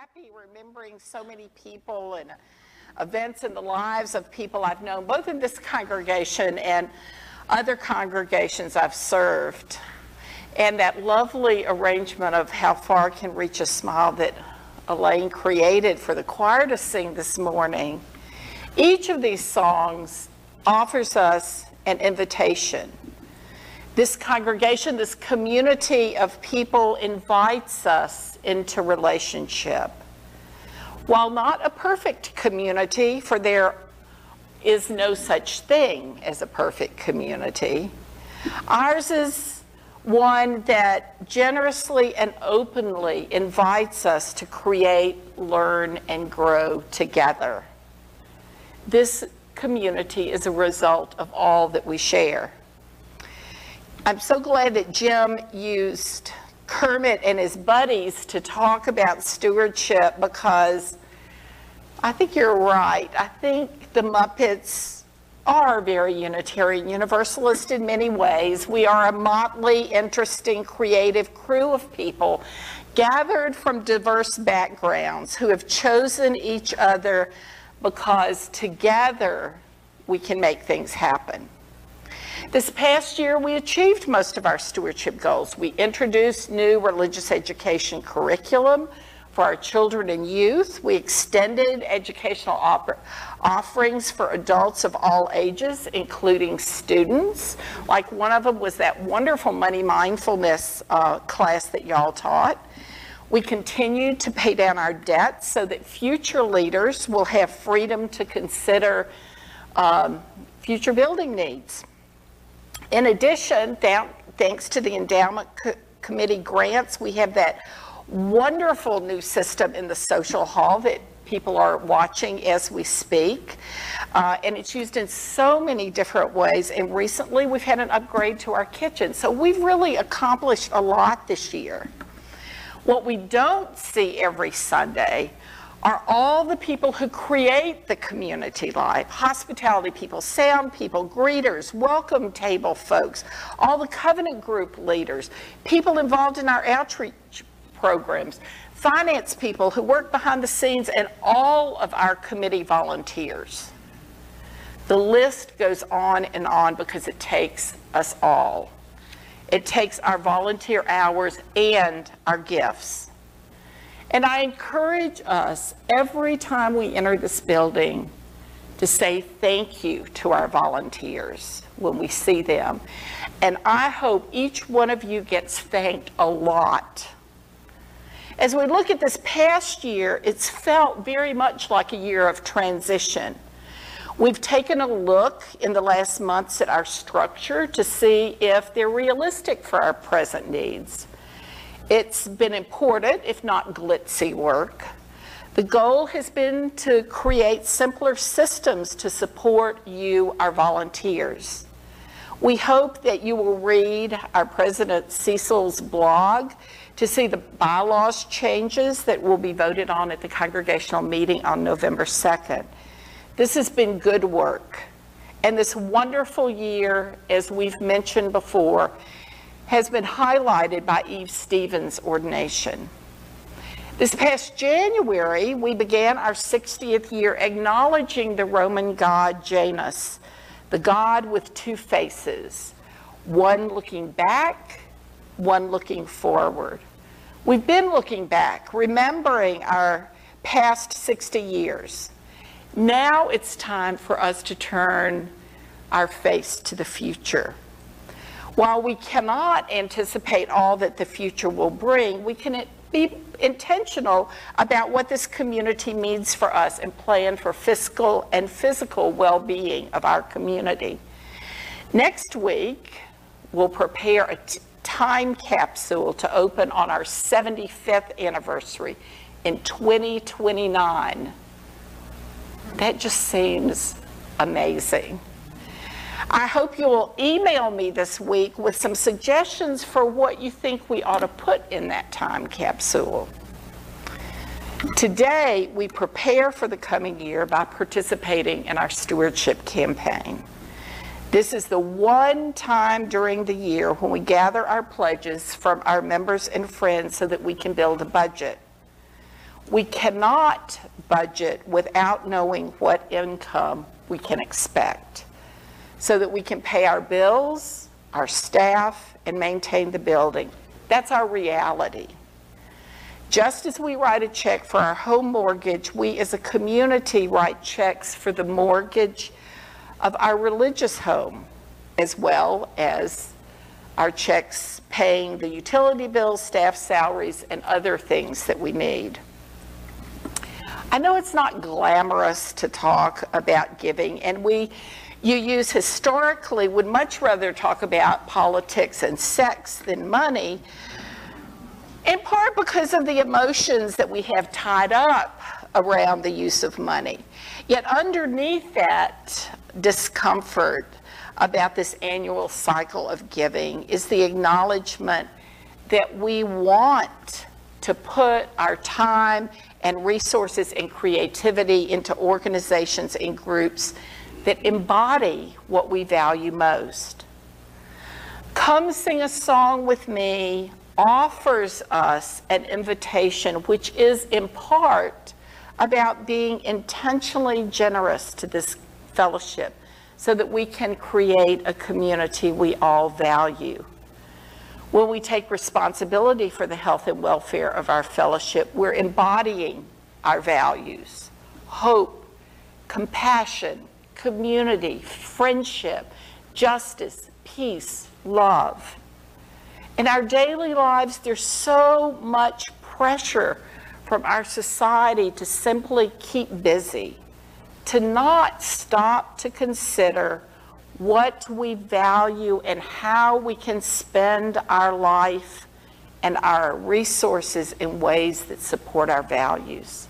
happy remembering so many people and events in the lives of people I've known, both in this congregation and other congregations I've served. And that lovely arrangement of How Far Can Reach a Smile that Elaine created for the choir to sing this morning. Each of these songs offers us an invitation. This congregation, this community of people invites us into relationship. While not a perfect community, for there is no such thing as a perfect community, ours is one that generously and openly invites us to create, learn, and grow together. This community is a result of all that we share. I'm so glad that Jim used Kermit and his buddies to talk about stewardship, because I think you're right. I think the Muppets are very Unitarian Universalist in many ways. We are a motley, interesting, creative crew of people gathered from diverse backgrounds who have chosen each other because together we can make things happen. This past year, we achieved most of our stewardship goals. We introduced new religious education curriculum for our children and youth. We extended educational offerings for adults of all ages, including students. Like one of them was that wonderful money mindfulness class that y'all taught. We continued to pay down our debts so that future leaders will have freedom to consider future building needs. In addition, thanks to the Endowment Committee grants, we have that wonderful new system in the social hall that people are watching as we speak. And it's used in so many different ways. And recently, we've had an upgrade to our kitchen. So we've really accomplished a lot this year. What we don't see every Sunday are all the people who create the community life: hospitality people, sound people, greeters, welcome table folks, all the covenant group leaders, people involved in our outreach programs, finance people who work behind the scenes, and all of our committee volunteers. The list goes on and on because it takes us all. It takes our volunteer hours and our gifts. And I encourage us every time we enter this building to say thank you to our volunteers when we see them. And I hope each one of you gets thanked a lot. As we look at this past year, it's felt very much like a year of transition. We've taken a look in the last months at our structure to see if they're realistic for our present needs. It's been important, if not glitzy work. The goal has been to create simpler systems to support you, our volunteers. We hope that you will read our President Cecil's blog to see the bylaws changes that will be voted on at the congregational meeting on November 2nd. This has been good work. And this wonderful year, as we've mentioned before, has been highlighted by Eve Stevens' ordination. This past January, we began our 60th year acknowledging the Roman god Janus, the god with two faces, one looking back, one looking forward. We've been looking back, remembering our past 60 years. Now it's time for us to turn our face to the future. While we cannot anticipate all that the future will bring, we can be intentional about what this community means for us and plan for fiscal and physical well-being of our community. Next week, we'll prepare a time capsule to open on our 75th anniversary in 2029. That just seems amazing. I hope you will email me this week with some suggestions for what you think we ought to put in that time capsule. Today, we prepare for the coming year by participating in our stewardship campaign. This is the one time during the year when we gather our pledges from our members and friends so that we can build a budget. We cannot budget without knowing what income we can expect so that we can pay our bills, our staff, and maintain the building. That's our reality. Just as we write a check for our home mortgage, we as a community write checks for the mortgage of our religious home, as well as our checks paying the utility bills, staff salaries, and other things that we need. I know it's not glamorous to talk about giving, and UUs historically would much rather talk about politics and sex than money, in part because of the emotions that we have tied up around the use of money. Yet underneath that discomfort about this annual cycle of giving is the acknowledgement that we want to put our time and resources and creativity into organizations and groups that embody what we value most. Come Sing a Song with Me offers us an invitation which is in part about being intentionally generous to this fellowship so that we can create a community we all value. When we take responsibility for the health and welfare of our fellowship, we're embodying our values: hope, compassion, community, friendship, justice, peace, love. In our daily lives, there's so much pressure from our society to simply keep busy, to not stop to consider what we value and how we can spend our life and our resources in ways that support our values.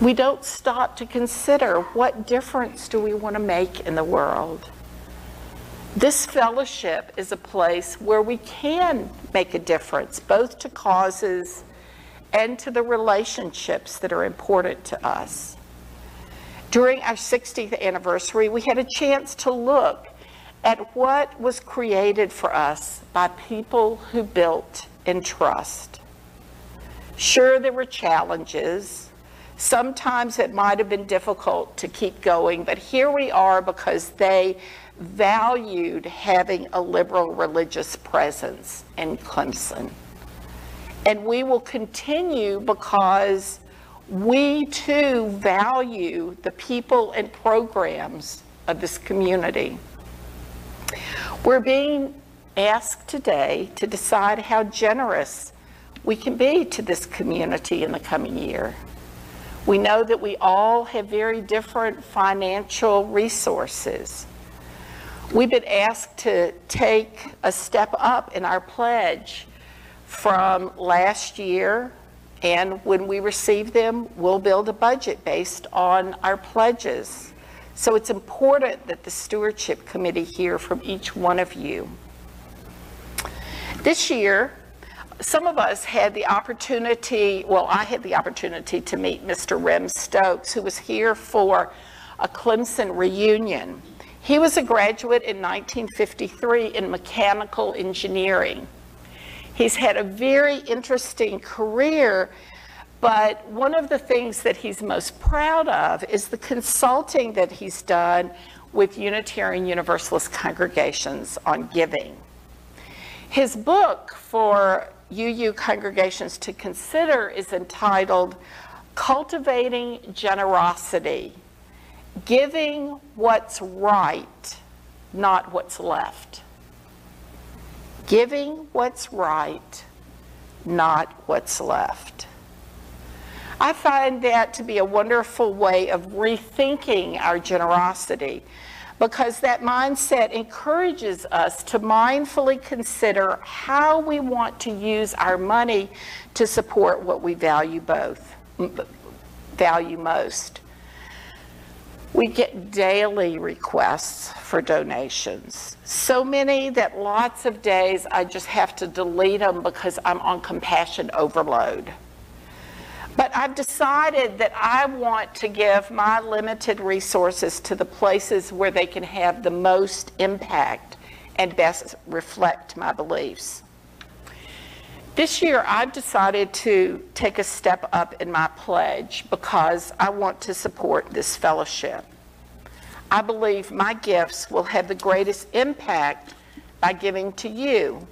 We don't stop to consider what difference do we want to make in the world. This fellowship is a place where we can make a difference, both to causes and to the relationships that are important to us. During our 60th anniversary, we had a chance to look at what was created for us by people who built in trust. Sure, there were challenges. Sometimes it might have been difficult to keep going, but here we are because they valued having a liberal religious presence in Clemson. And we will continue because we too value the people and programs of this community. We're being asked today to decide how generous we can be to this community in the coming year. We know that we all have very different financial resources. We've been asked to take a step up in our pledge from last year, and when we receive them, we'll build a budget based on our pledges. So it's important that the stewardship committee hear from each one of you. This year, some of us had the opportunity, well, I had the opportunity to meet Mr. Rem Stokes, who was here for a Clemson reunion. He was a graduate in 1953 in mechanical engineering. He's had a very interesting career, but one of the things that he's most proud of is the consulting that he's done with Unitarian Universalist congregations on giving. His book for UU congregations to consider is entitled Cultivating Generosity: Giving What's Right, Not What's Left. Giving what's right, not what's left. I find that to be a wonderful way of rethinking our generosity, because that mindset encourages us to mindfully consider how we want to use our money to support what we value most. We get daily requests for donations. So many that lots of days I just have to delete them because I'm on compassion overload. But I've decided that I want to give my limited resources to the places where they can have the most impact and best reflect my beliefs. This year, I've decided to take a step up in my pledge because I want to support this fellowship. I believe my gifts will have the greatest impact by giving to you,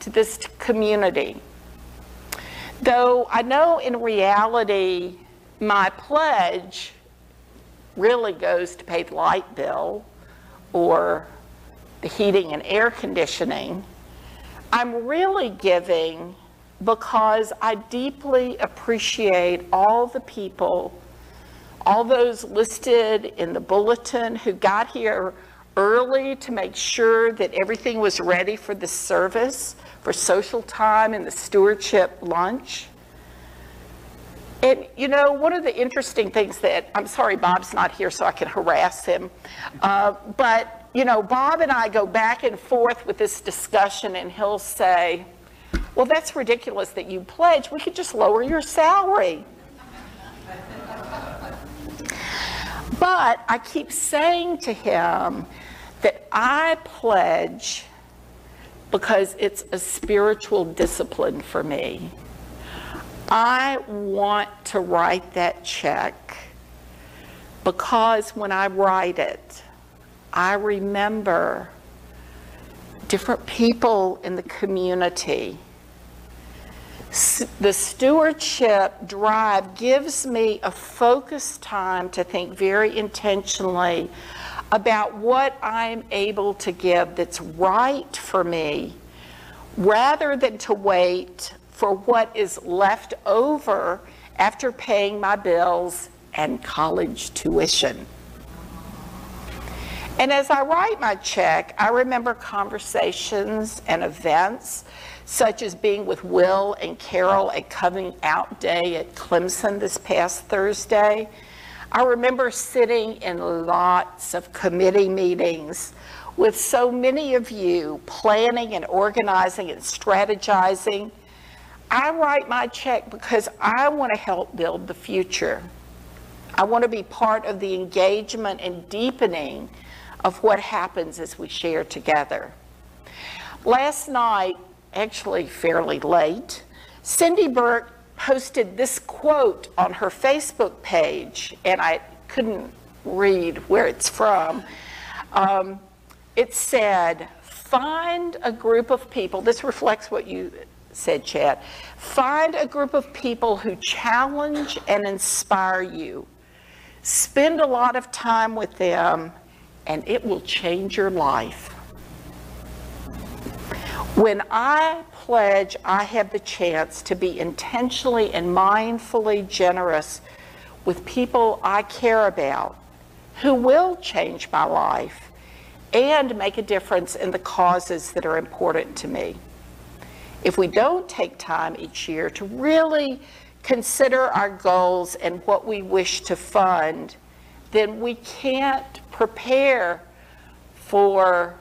to this community. Though I know in reality, my pledge really goes to pay the light bill or the heating and air conditioning, I'm really giving because I deeply appreciate all the people, all those listed in the bulletin who got here early to make sure that everything was ready for the service, for social time and the stewardship lunch. And you know, one of the interesting things that, I'm sorry Bob's not here so I can harass him, but you know, Bob and I go back and forth with this discussion, and he'll say, well, that's ridiculous that you pledge. We could just lower your salary. But I keep saying to him that I pledge because it's a spiritual discipline for me. I want to write that check because when I write it, I remember different people in the community. The stewardship drive gives me a focused time to think very intentionally about what I'm able to give that's right for me, rather than to wait for what is left over after paying my bills and college tuition. And as I write my check, I remember conversations and events such as being with Will and Carol at Coming Out Day at Clemson this past Thursday. I remember sitting in lots of committee meetings with so many of you planning and organizing and strategizing. I write my check because I want to help build the future. I want to be part of the engagement and deepening of what happens as we share together. Last night, actually fairly late, Cindy Burke posted this quote on her Facebook page, and I couldn't read where it's from. It said, find a group of people, this reflects what you said, Chad, find a group of people who challenge and inspire you. Spend a lot of time with them, and it will change your life. When I pledge, I have the chance to be intentionally and mindfully generous with people I care about who will change my life and make a difference in the causes that are important to me. If we don't take time each year to really consider our goals and what we wish to fund, then we can't prepare for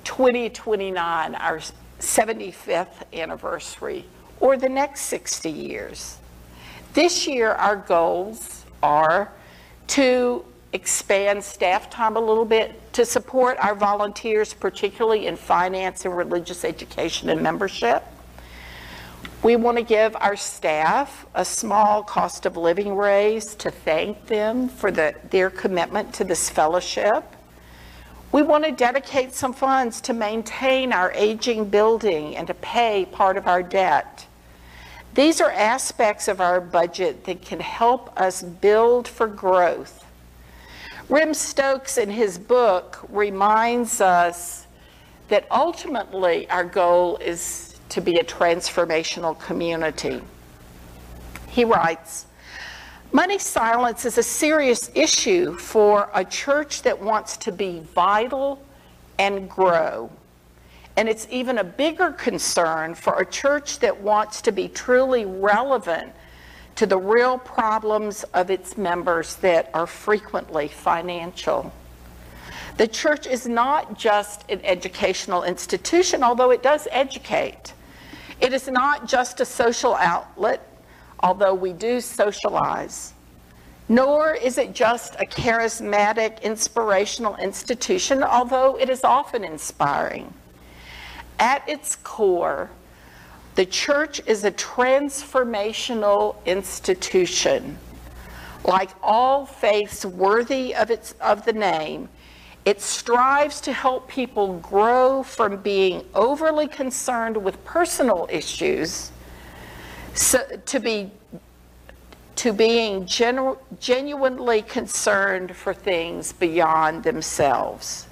2029, our 75th anniversary, or the next 60 years. This year, our goals are to expand staff time a little bit, to support our volunteers, particularly in finance and religious education and membership. We want to give our staff a small cost of living raise to thank them for their commitment to this fellowship. We want to dedicate some funds to maintain our aging building and to pay part of our debt. These are aspects of our budget that can help us build for growth. Rem Stokes in his book reminds us that ultimately our goal is to be a transformational community. He writes, money silence is a serious issue for a church that wants to be vital and grow. And it's even a bigger concern for a church that wants to be truly relevant to the real problems of its members that are frequently financial. The church is not just an educational institution, although it does educate. It is not just a social outlet, although we do socialize. Nor is it just a charismatic, inspirational institution, although it is often inspiring. At its core, The church is a transformational institution. Like all faiths worthy of the name, it strives to help people grow from being overly concerned with personal issues to being genuinely concerned for things beyond themselves.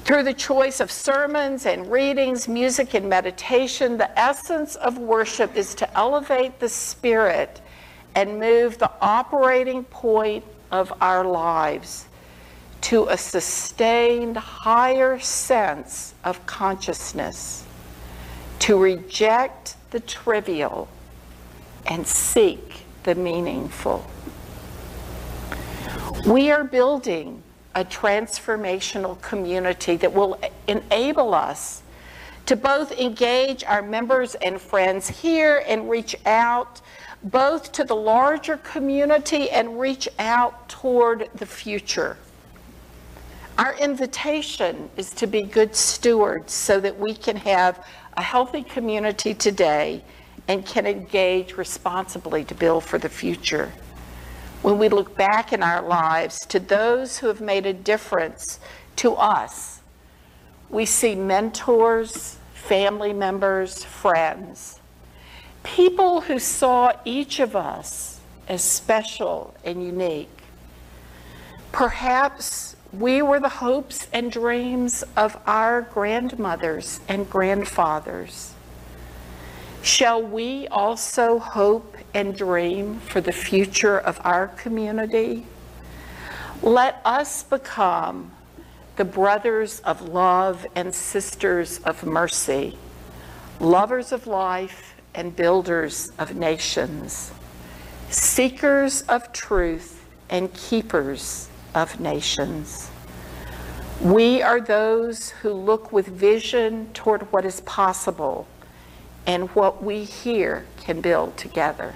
Through the choice of sermons and readings, music and meditation, the essence of worship is to elevate the spirit and move the operating point of our lives to a sustained higher sense of consciousness, to reject the trivial and seek the meaningful. We are building a transformational community that will enable us to both engage our members and friends here and reach out both to the larger community and reach out toward the future. Our invitation is to be good stewards so that we can have a healthy community today and can engage responsibly to build for the future. When we look back in our lives to those who have made a difference to us, we see mentors, family members, friends, people who saw each of us as special and unique. Perhaps we were the hopes and dreams of our grandmothers and grandfathers. Shall we also hope and dream for the future of our community? Let us become the brothers of love and sisters of mercy, lovers of life and builders of nations, seekers of truth and keepers of nations. We are those who look with vision toward what is possible and what we here can build together.